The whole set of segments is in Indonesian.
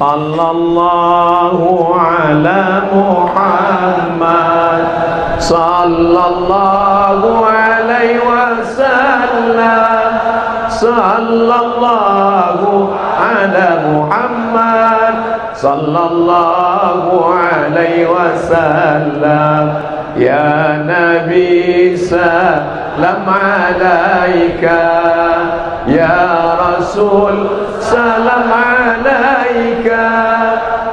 sallallahu ala Muhammad sallallahu alaihi wasallam sallallahu ala Muhammad sallallahu alaihi wasallam ya Nabi salam alaika ya Rasul salam alaika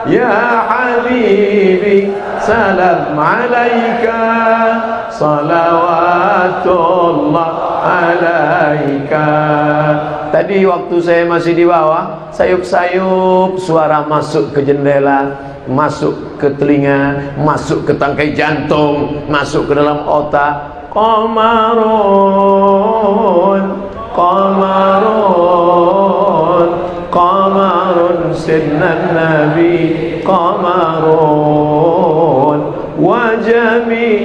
ya Habibi salam alaika salawatullah alaika. Tadi waktu saya masih di bawah, sayup-sayup suara masuk ke jendela, masuk ke telinga, masuk ke tangkai jantung, masuk ke dalam otak. Qamarun qamarun qamarun sidnan nabi qamarun wa jamil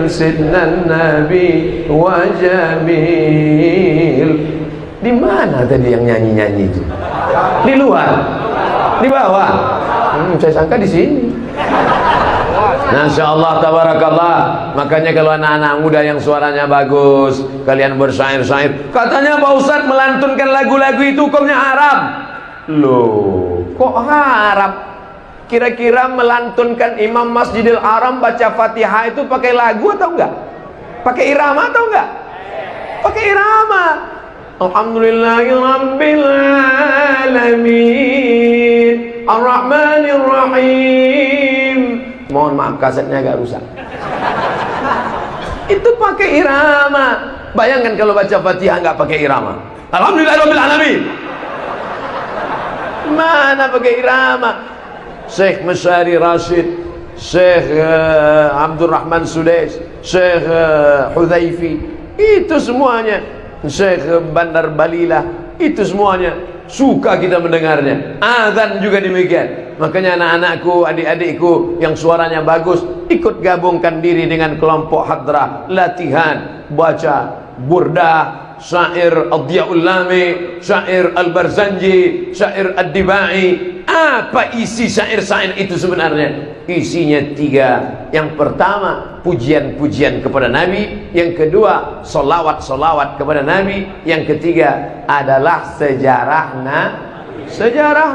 sidnan nabi wa jamil. Di mana tadi yang nyanyi-nyanyi itu? Di luar? Di bawah? Saya sangka di sini. Masya Allah, tabarakallah. Makanya kalau anak-anak muda yang suaranya bagus, kalian bersair-sair, katanya Pak Ustadz melantunkan lagu-lagu itu hukumnya haram. Loh, kok haram? Kira-kira melantunkan Imam Masjidil Haram baca Fatihah itu pakai lagu atau enggak? Pakai irama atau enggak? Pakai irama. Alhamdulillahirabbil alamin Ar-Rahmanir Rahim. Mohon maaf, kasetnya agak rusak. Itu pakai irama. Bayangkan kalau baca Fatihah enggak pakai irama. Alhamdulillahirabbil alamin. Mana pakai irama? Syekh Masyari Rashid, Syekh Abdurrahman Sudais, Syekh Hudhaifi, itu semuanya, Syekh Bandar Balila, itu semuanya suka kita mendengarnya. Azan juga demikian. Makanya anak-anakku, adik-adikku yang suaranya bagus, ikut gabungkan diri dengan kelompok hadrah, latihan baca burdah, syair Ad-Diyaul Lami, syair Al-Barzanji, syair Ad-Dibai. Apa isi syair-syair itu sebenarnya? Isinya tiga. Yang pertama, pujian-pujian kepada Nabi. Yang kedua, solawat-solawat kepada Nabi. Yang ketiga adalah sejarah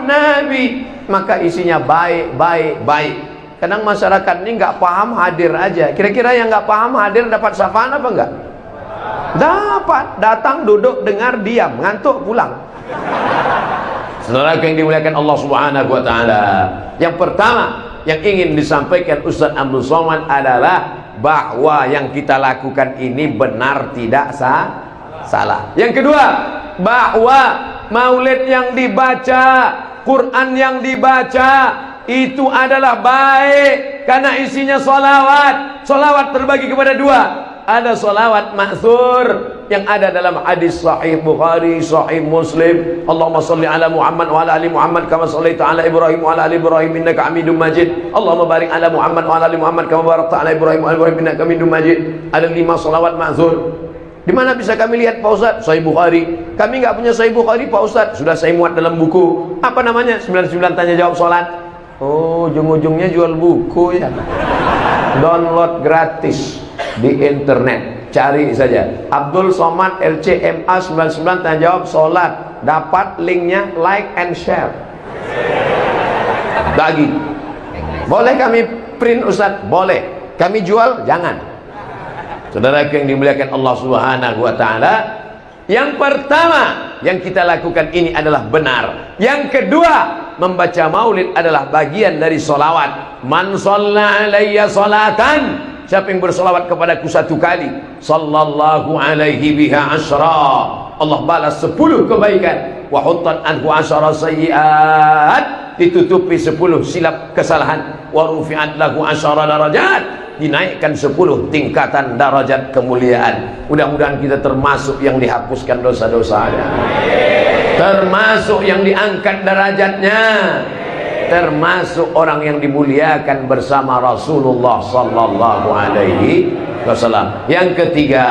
Nabi. Maka isinya baik, baik, baik. Kadang masyarakat ini nggak paham, hadir aja. Kira-kira yang nggak paham hadir dapat syafaat apa enggak? Dapat. Datang, duduk, dengar, diam, ngantuk, pulang. Saudara yang dimuliakan Allah Subhanahu wa taala. Yang pertama yang ingin disampaikan Ustaz Abdul Somad adalah bahwa yang kita lakukan ini benar, tidak salah. Yang kedua, bahwa maulid yang dibaca, Quran yang dibaca itu adalah baik karena isinya solawat. Solawat terbagi kepada dua. Ada solawat ma'thur yang ada dalam hadis sahih Bukhari, sahih Muslim. Allahumma salli ala Muhammad wa ala ali Muhammad kama sallaita ala Ibrahim wa ala ali Ibrahim innaka Hamidum Majid. Allahumma barik ala Muhammad wa ala ali Muhammad kama barakta ala Ibrahim wa ala Ibrahim innaka Hamidum Majid. Ada 5 solawat ma'thur. Di mana bisa kami lihat Pak Ustaz? Sahih Bukhari. Kami nggak punya Sahih Bukhari Pak Ustaz. Sudah saya muat dalam buku. Apa namanya? 99 tanya jawab salat. Oh, ujung-ujungnya jual buku ya. Download gratis di internet, cari saja Abdul Somad LCMA 99 tanya jawab salat, dapat linknya, like and share. Bagi. Boleh kami print Ustaz? Boleh. Kami jual? Jangan. Saudara yang dimuliakan Allah Subhanahu wa taala, yang pertama yang kita lakukan ini adalah benar. Yang kedua, membaca maulid adalah bagian dari solawat. Man shalla alayya salatan, siapa yang bersolawat kepadaku 1 kali, sallallahu alaihi biha asyra, Allah balas 10 kebaikan. Wa huttan anhu asyara sayyiat, ditutupi 10 silap kesalahan. Wa rufi'at lahu asyara darajat, dinaikkan 10 tingkatan darajat kemuliaan. Mudah-mudahan kita termasuk yang dihapuskan dosa-dosanya, termasuk yang diangkat derajatnya, termasuk orang yang dimuliakan bersama Rasulullah sallallahu alaihi wasallam. Yang ketiga,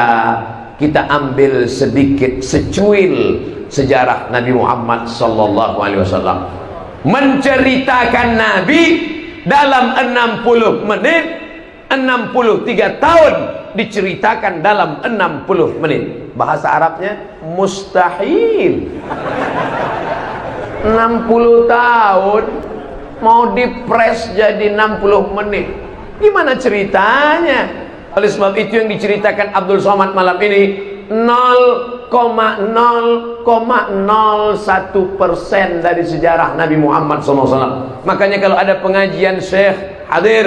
kita ambil sedikit secuil sejarah Nabi Muhammad sallallahu alaihi wasallam. Menceritakan Nabi dalam 60 menit, 63 tahun diceritakan dalam 60 menit. Bahasa Arabnya mustahil. 60 tahun mau dipres jadi 60 menit. Gimana ceritanya? Oleh sebab itu yang diceritakan Abdul Somad malam ini 0,001% dari sejarah Nabi Muhammad SAW. Makanya kalau ada pengajian Syekh hadir,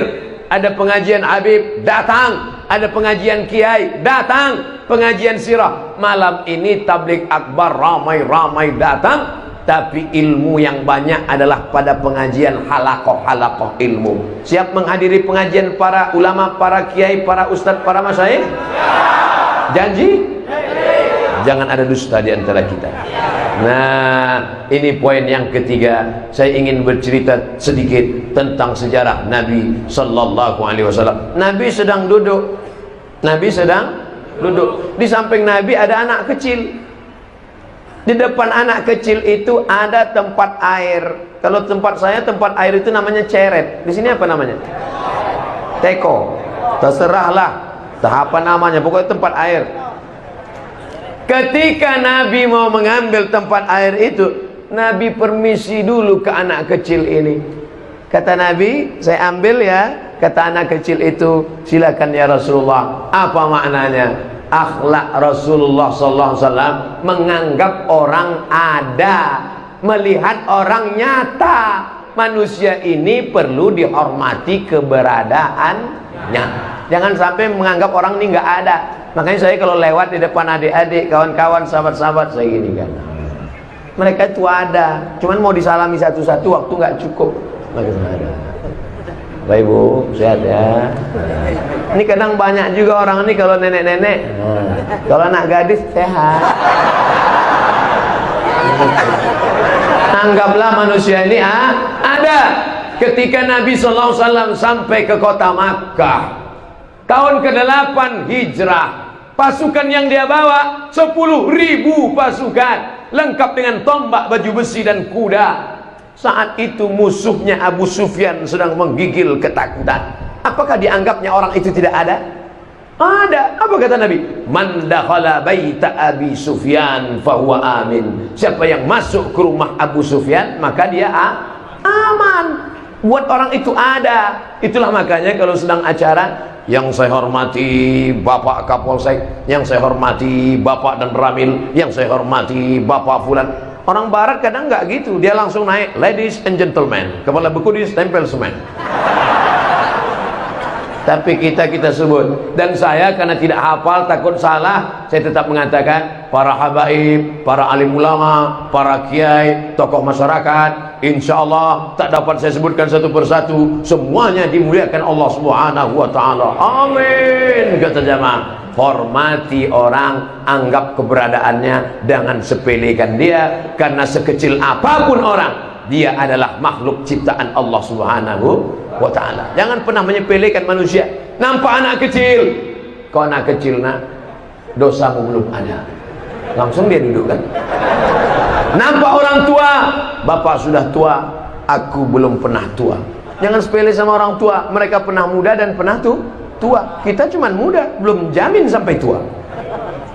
ada pengajian Habib datang, ada pengajian Kiai datang, pengajian sirah. Malam ini tabligh akbar ramai-ramai datang, tapi ilmu yang banyak adalah pada pengajian halakoh ilmu. Siap menghadiri pengajian para ulama, para kiai, para ustadz, para masyayikh? Janji? Jangan ada dusta di antara kita. Nah, ini poin yang ketiga. Saya ingin bercerita sedikit tentang sejarah Nabi sallallahu alaihi wasallam. Nabi sedang duduk. Nabi sedang duduk. Di samping Nabi ada anak kecil. Di depan anak kecil itu ada tempat air. Kalau tempat saya, tempat air itu namanya ceret. Di sini apa namanya? Teko. Terserahlah apa namanya, pokoknya tempat air. Ketika Nabi mau mengambil tempat air itu, Nabi permisi dulu ke anak kecil ini. Kata Nabi, saya ambil ya. Kata anak kecil itu, silakan ya Rasulullah. Apa maknanya? Akhlak Rasulullah SAW menganggap orang ada, melihat orang nyata. Manusia ini perlu dihormati keberadaannya. Jangan sampai menganggap orang ini nggak ada. Makanya saya kalau lewat di depan adik-adik, kawan-kawan, sahabat-sahabat, saya gini kan. Mereka itu ada, cuman mau disalami satu-satu waktu nggak cukup. Mereka ada. Baik Bu, sehat ya. Ini kadang banyak juga orang ini kalau nenek-nenek, kalau anak gadis sehat. Anggaplah manusia ini ada. Ketika Nabi SAW sampai ke kota Makkah, tahun ke-8 hijrah, pasukan yang dia bawa 10.000 pasukan, lengkap dengan tombak, baju besi dan kuda. Saat itu musuhnya Abu Sufyan sedang menggigil ketakutan. Apakah dianggapnya orang itu tidak ada? Ada. Apa kata Nabi? Man dakhala baita Abi Sufyan fahuwa amin. Siapa yang masuk ke rumah Abu Sufyan, maka dia aman. Buat orang itu ada. Itulah makanya kalau sedang acara, yang saya hormati Bapak Kapolsek, yang saya hormati Bapak dan Ramil, yang saya hormati Bapak Fulan. Orang barat kadang nggak gitu, dia langsung naik, ladies and gentlemen, kepala beku ditempel semen. Tapi kita sebut. Dan saya karena tidak hafal, takut salah, saya tetap mengatakan para habaib, para alim ulama, para kiai, tokoh masyarakat, insya Allah tak dapat saya sebutkan satu persatu, semuanya dimuliakan Allah Subhanahu wa ta'ala. Amin. Kata jamaah, hormati orang, anggap keberadaannya, jangan sepelekan dia, karena sekecil apapun orang, dia adalah makhluk ciptaan Allah Subhanahu wa ta'ala. Jangan pernah menyepelekan manusia. Nampak anak kecil, kau anak kecil nak, dosamu belum ada, langsung dia duduk kan. Nampak orang tua, bapak sudah tua, aku belum pernah tua. Jangan sepele sama orang tua, mereka pernah muda dan pernah tua. Kita cuman muda, belum jamin sampai tua.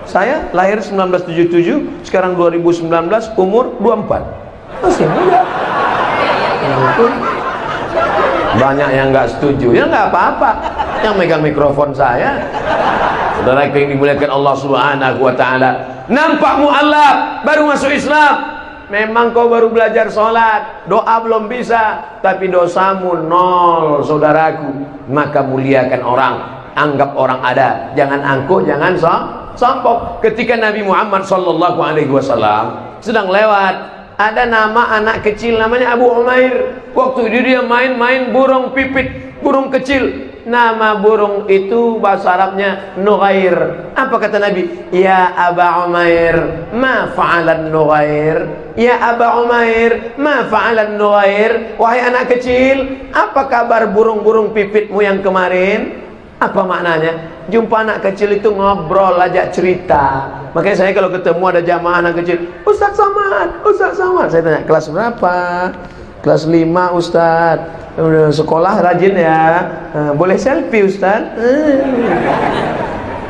Saya lahir 1977, sekarang 2019, umur 24, masih muda. Banyak yang nggak setuju, ya nggak apa-apa. Yang megang mikrofon saya, saudara yang dimuliakan Allah Subhanahu wa ta'ala. Nampak mu'alaf, baru masuk Islam, memang kau baru belajar sholat, doa belum bisa, tapi dosamu nol, saudaraku. Maka muliakan orang, anggap orang ada, jangan angkuh, jangan sombong. Ketika Nabi Muhammad sallallahu alaihi wasallam sedang lewat, ada nama anak kecil namanya Abu Umair. Waktu itu dia main-main burung pipit, burung kecil. Nama burung itu bahasa Arabnya Nughair. Apa kata Nabi? Ya Aba Umair, ma fa'alan Nughair? Ya Aba Umair, ma fa'alan Nughair? Wahai anak kecil, apa kabar burung-burung pipitmu yang kemarin? Apa maknanya? Jumpa anak kecil itu ngobrol, ajak cerita. Makanya saya kalau ketemu ada jamaah anak kecil, Ustaz Somad, Ustaz Somad, saya tanya, kelas berapa? Kelas 5 Ustaz. Sekolah rajin ya. Boleh selfie Ustaz?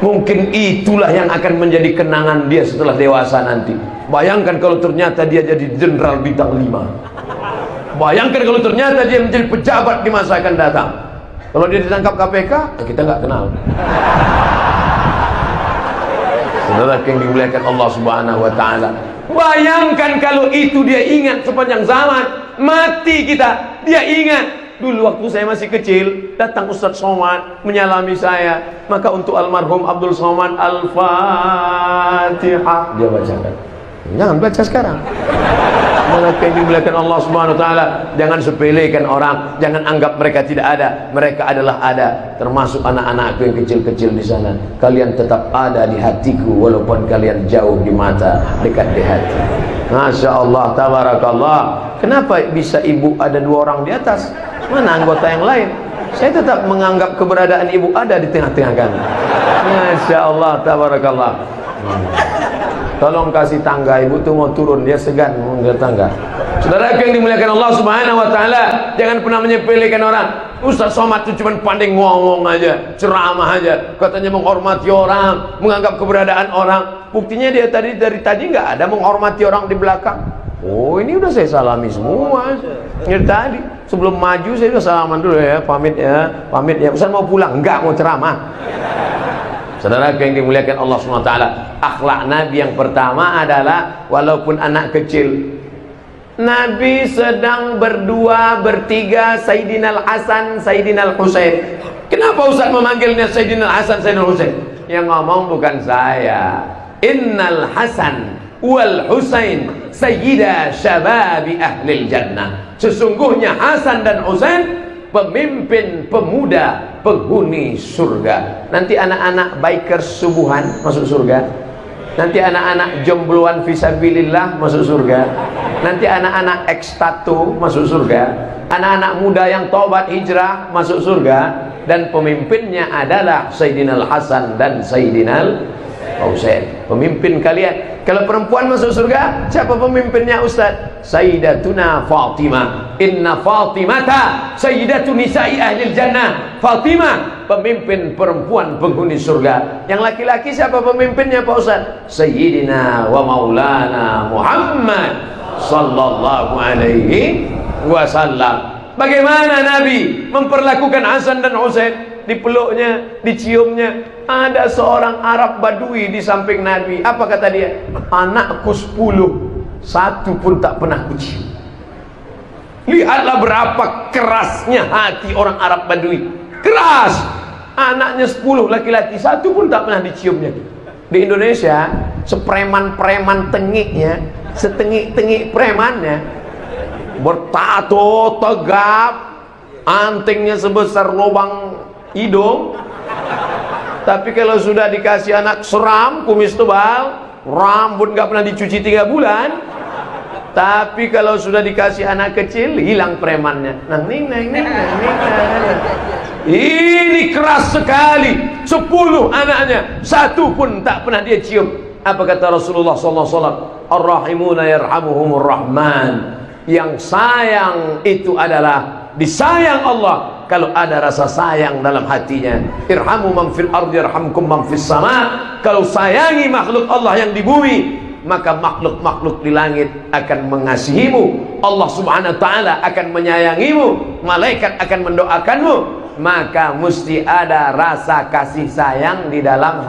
Mungkin itulah yang akan menjadi kenangan dia setelah dewasa nanti. Bayangkan kalau ternyata dia jadi jenderal bintang 5. Bayangkan kalau ternyata dia menjadi pejabat di masa akan datang. Kalau dia ditangkap KPK, ya kita nggak kenal. Saudara yang dimuliakan Allah Subhanahu wa taala. Bayangkan kalau itu dia ingat sepanjang zaman, mati kita, dia ingat. Dulu waktu saya masih kecil, datang Ustaz Somad menyalami saya, maka untuk almarhum Abdul Somad Al-Fatihah dia bacakan. Jangan baca sekarang. Maka yang dimuliakan Allah Subhanahu wa taala, jangan sepelekan orang, jangan anggap mereka tidak ada. Mereka adalah ada, termasuk anak-anakku yang kecil-kecil di sana. Kalian tetap ada di hatiku walaupun kalian jauh di mata, dekat di hati. Masya Allah, tabarakallah. Kenapa bisa ibu ada 2 orang di atas? Mana anggota yang lain? Saya tetap menganggap keberadaan ibu ada di tengah-tengah kami. Masya Allah, tabarakallah. Tolong kasih tangga, ibu tuh mau turun, dia segan mau tangga. Saudara yang dimuliakan Allah Subhanahu wa taala, jangan pernah menyepelekan orang. Ustaz Somad itu cuma pandai ngomong aja, ceramah aja, katanya menghormati orang, menganggap keberadaan orang. Buktinya dia dari tadi nggak ada menghormati orang di belakang. Oh, ini udah saya salami semua. Dari tadi sebelum maju saya udah salaman dulu ya, pamit ya, pamit ya. Ustaz mau pulang? Enggak, mau ceramah. Saudara yang dimuliakan Allah SWT, akhlak Nabi yang pertama adalah walaupun anak kecil, Nabi sedang berdua, bertiga, Sayyidina Al-Hasan, Sayyidina Al-Husain. Kenapa Ustaz memanggilnya Sayyidina Al-Hasan, Sayyidina Al-Husain? Yang ngomong bukan saya. Innal Hasan wal Husain sayyida syababi ahlil jannah. Sesungguhnya Hasan dan Husain pemimpin pemuda penghuni surga. Nanti anak-anak bikers subuhan masuk surga. Nanti anak-anak jombloan fisabilillah masuk surga. Nanti anak-anak ekstatu masuk surga. Anak-anak muda yang taubat hijrah masuk surga. Dan pemimpinnya adalah Sayyidina Al-Hasan dan Sayyidina Al-Husain. Pemimpin kalian. Kalau perempuan masuk surga, siapa pemimpinnya Ustaz? Sayyidatuna Fatimah. Inna Fatimata sayyidatu nisa'i ahlil jannah. Fatimah pemimpin perempuan penghuni surga. Yang laki-laki siapa pemimpinnya Pak Ustaz? Sayyidina wa maulana Muhammad sallallahu alaihi wasallam. Bagaimana Nabi memperlakukan Hasan dan Husain? Dipeluknya, diciumnya. Ada seorang Arab Badui di samping Nabi. Apa kata dia? Anakku 10, 1 pun tak pernah kucium. Lihatlah berapa kerasnya hati orang Arab Badui. Keras. Anaknya 10 laki-laki, 1 pun tak pernah diciumnya. Di Indonesia, sepreman-preman tengiknya, setengik-tengik premannya, bertato tegap, antingnya sebesar lubang hidung. Tapi kalau sudah dikasih anak seram, kumis tebal, rambut gak pernah dicuci 3 bulan. Tapi kalau sudah dikasih anak kecil, hilang premannya. Ini keras sekali. 10 anaknya, 1 pun tak pernah dia cium. Apa kata Rasulullah SAW? Ar-Rahimuna yarhamuhumur Rahman. Yang sayang itu adalah disayang Allah kalau ada rasa sayang dalam hatinya. Irhamu man fil ardi yarhamkum man fis sama. Kalau sayangi makhluk Allah yang di bumi, maka makhluk-makhluk di langit akan mengasihimu. Allah Subhanahu wa taala akan menyayangimu. Malaikat akan mendoakanmu. Maka mesti ada rasa kasih sayang di dalam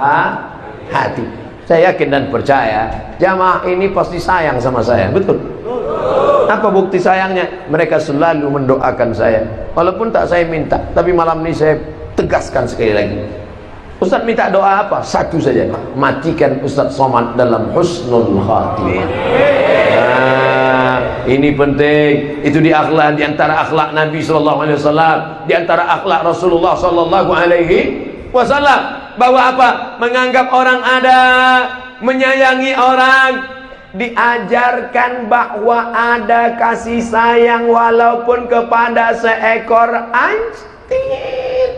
hati. Saya yakin dan percaya jamaah ini pasti sayang sama saya. Betul? Apa bukti sayangnya? Mereka selalu mendoakan saya walaupun tak saya minta. Tapi malam ini saya tegaskan sekali lagi, Ustaz minta doa apa? 1 saja, matikan Ustaz Somad dalam husnul khatimah. Ini penting. Itu di akhlak, di antara akhlak Nabi SAW, di antara akhlak Rasulullah SAW, bahwa apa? Menganggap orang ada, menyayangi orang. Diajarkan bahwa ada kasih sayang walaupun kepada seekor anjing.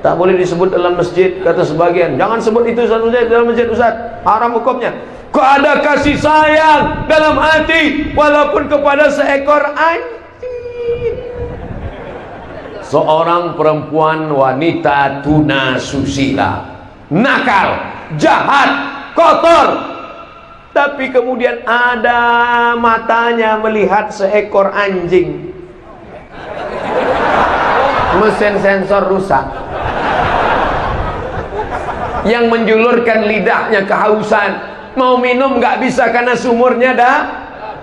Tak boleh disebut dalam masjid, kata sebagian. Jangan sebut itu dalam masjid Ustaz, haram hukumnya. Kok ada kasih sayang dalam hati walaupun kepada seekor anjing. Seorang perempuan wanita tuna susila, nakal, jahat, kotor, tapi kemudian ada matanya melihat seekor anjing. Mesin sensor rusak. Yang menjulurkan lidahnya kehausan, mau minum nggak bisa karena sumurnya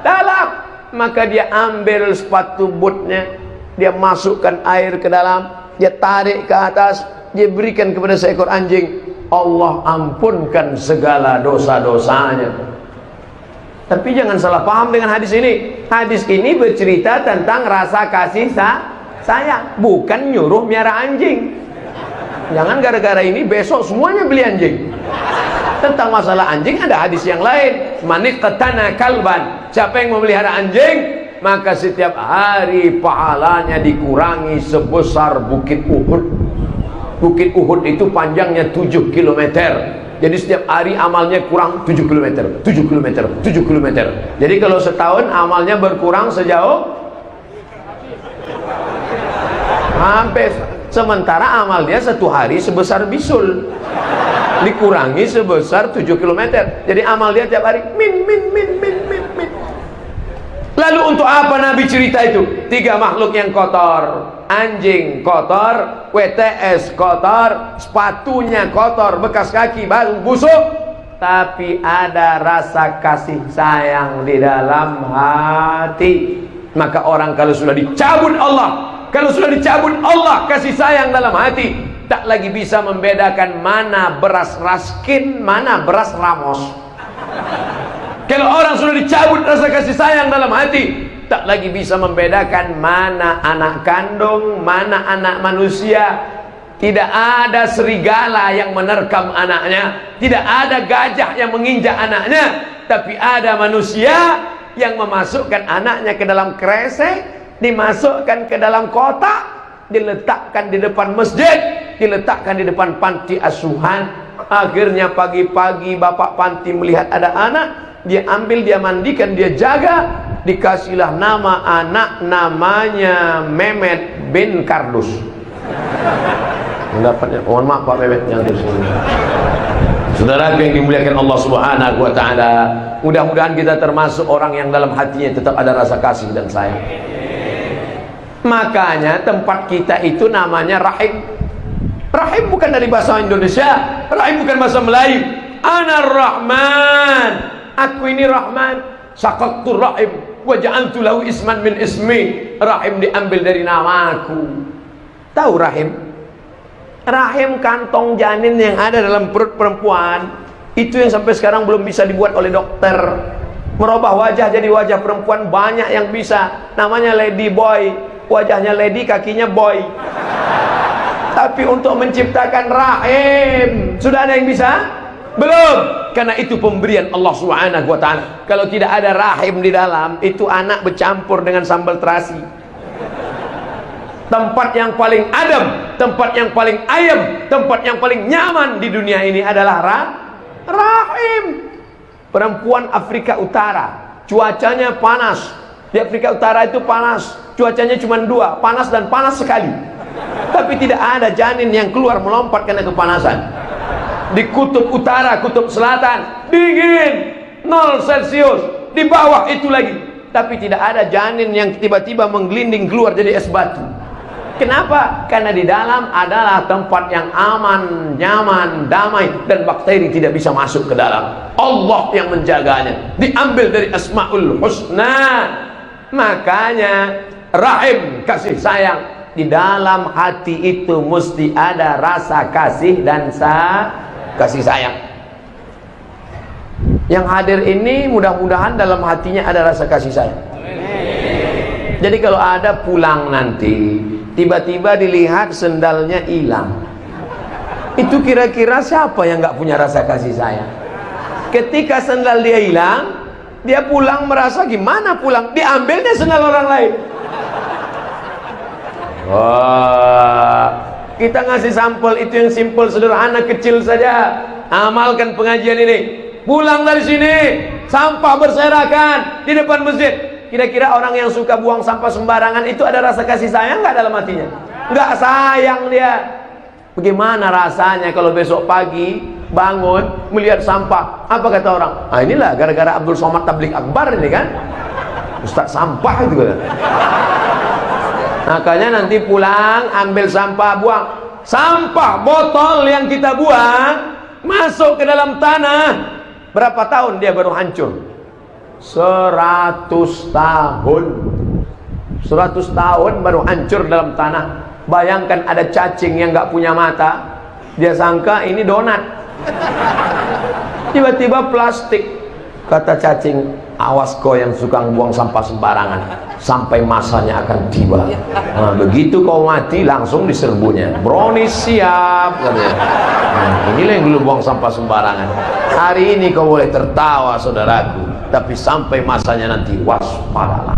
dalam. Maka dia ambil sepatu bootnya, dia masukkan air ke dalam, dia tarik ke atas, dia berikan kepada seekor anjing. Allah ampunkan segala dosa-dosanya. Tapi jangan salah paham dengan hadis ini. Hadis ini bercerita tentang rasa kasih sayang, bukan nyuruh miara anjing. Jangan gara-gara ini besok semuanya beli anjing. Tentang masalah anjing ada hadis yang lain. Maniqtana kalban, siapa yang memelihara anjing, maka setiap hari pahalanya dikurangi sebesar bukit Uhud. Bukit Uhud itu panjangnya 7 km. Jadi setiap hari amalnya kurang 7 km, 7 km, 7 km. Jadi kalau setahun amalnya berkurang sejauh hampir. Sementara amal dia satu hari sebesar bisul, dikurangi sebesar 7 km. Jadi amal dia tiap hari min. Lalu untuk apa Nabi cerita itu? 3 makhluk yang kotor, anjing kotor, WTS kotor, sepatunya kotor, bekas kaki baru busuk, tapi ada rasa kasih sayang di dalam hati. Maka orang kalau sudah dicabut Allah, kalau sudah dicabut Allah kasih sayang dalam hati, tak lagi bisa membedakan mana beras raskin, mana beras ramos. Kalau orang sudah dicabut rasa kasih sayang dalam hati, tak lagi bisa membedakan mana anak kandung, mana anak manusia. Tidak ada serigala yang menerkam anaknya, tidak ada gajah yang menginjak anaknya, tapi ada manusia yang memasukkan anaknya ke dalam kresek, dimasukkan ke dalam kotak, diletakkan di depan masjid, diletakkan di depan panti asuhan. Akhirnya pagi-pagi bapak panti melihat ada anak, dia ambil, dia mandikan, dia jaga, dikasihlah nama anak, namanya Mehmet bin Kardus. Mendapatnya, mohon maaf Pak Mehmet yang di sini. Saudara yang dimuliakan Allah Subhanahu wa taala, mudah-mudahan kita termasuk orang yang dalam hatinya tetap ada rasa kasih dan sayang. Makanya tempat kita itu namanya rahim. Rahim bukan dari bahasa Indonesia, rahim bukan bahasa Melayu. Anar Rahman, aku ini Rahman. Syaqaqtur rahim wa ja'altu lahu isman min ismi. Rahim diambil dari namaku. Tahu rahim? Rahim kantong janin yang ada dalam perut perempuan. Itu yang sampai sekarang belum bisa dibuat oleh dokter. Merubah wajah jadi wajah perempuan banyak yang bisa. Namanya lady boy. Wajahnya lady, kakinya boy. Tapi untuk menciptakan rahim, sudah ada yang bisa? Belum. Karena itu pemberian Allah Subhanahu wa taala. Kalau tidak ada rahim di dalam, itu anak bercampur dengan sambal terasi. Tempat yang paling adem, tempat yang paling ayem, tempat yang paling nyaman di dunia ini adalah rahim. Perempuan Afrika Utara, cuacanya panas. Di Afrika Utara itu panas, cuacanya cuma 2, panas dan panas sekali. Tapi tidak ada janin yang keluar melompat karena kepanasan. Di kutub utara, kutub selatan, dingin, 0 Celcius. Di bawah itu lagi. Tapi tidak ada janin yang tiba-tiba menggelinding keluar jadi es batu. Kenapa? Karena di dalam adalah tempat yang aman, nyaman, damai, dan bakteri tidak bisa masuk ke dalam. Allah yang menjaganya. Diambil dari Asmaul Husna. Makanya rahim, kasih sayang. Di dalam hati itu mesti ada rasa kasih dan kasih sayang. Yang hadir ini mudah-mudahan dalam hatinya ada rasa kasih sayang. Jadi kalau ada pulang nanti, tiba-tiba dilihat sendalnya hilang, itu kira-kira siapa yang nggak punya rasa kasih sayang? Ketika sendal dia hilang, dia pulang merasa gimana pulang? Diambilnya sendal orang lain. Wah, Kita ngasih sampel, itu yang simple, sederhana, kecil saja. Amalkan pengajian ini. Pulang dari sini, sampah berserakan di depan masjid. Kira-kira orang yang suka buang sampah sembarangan itu ada rasa kasih sayang nggak dalam hatinya? Nggak sayang dia. Bagaimana rasanya kalau besok pagi bangun melihat sampah? Apa kata orang? Ah, inilah gara-gara Abdul Somad Tabligh Akbar ini kan, Ustaz sampah itu kan. Makanya nanti pulang ambil sampah, buang. Sampah botol yang kita buang masuk ke dalam tanah. Berapa tahun dia baru hancur? 100 tahun. 100 tahun baru hancur dalam tanah. Bayangkan ada cacing yang nggak punya mata, dia sangka ini donat, tiba-tiba plastik. Kata cacing, awas kau yang suka buang sampah sembarangan, sampai masanya akan tiba. Nah, begitu kau mati langsung diserbunya. Brownies siap katanya. Inilah yang dulu buang sampah sembarangan. Hari ini kau boleh tertawa saudaraku, tapi sampai masanya nanti waspadalah.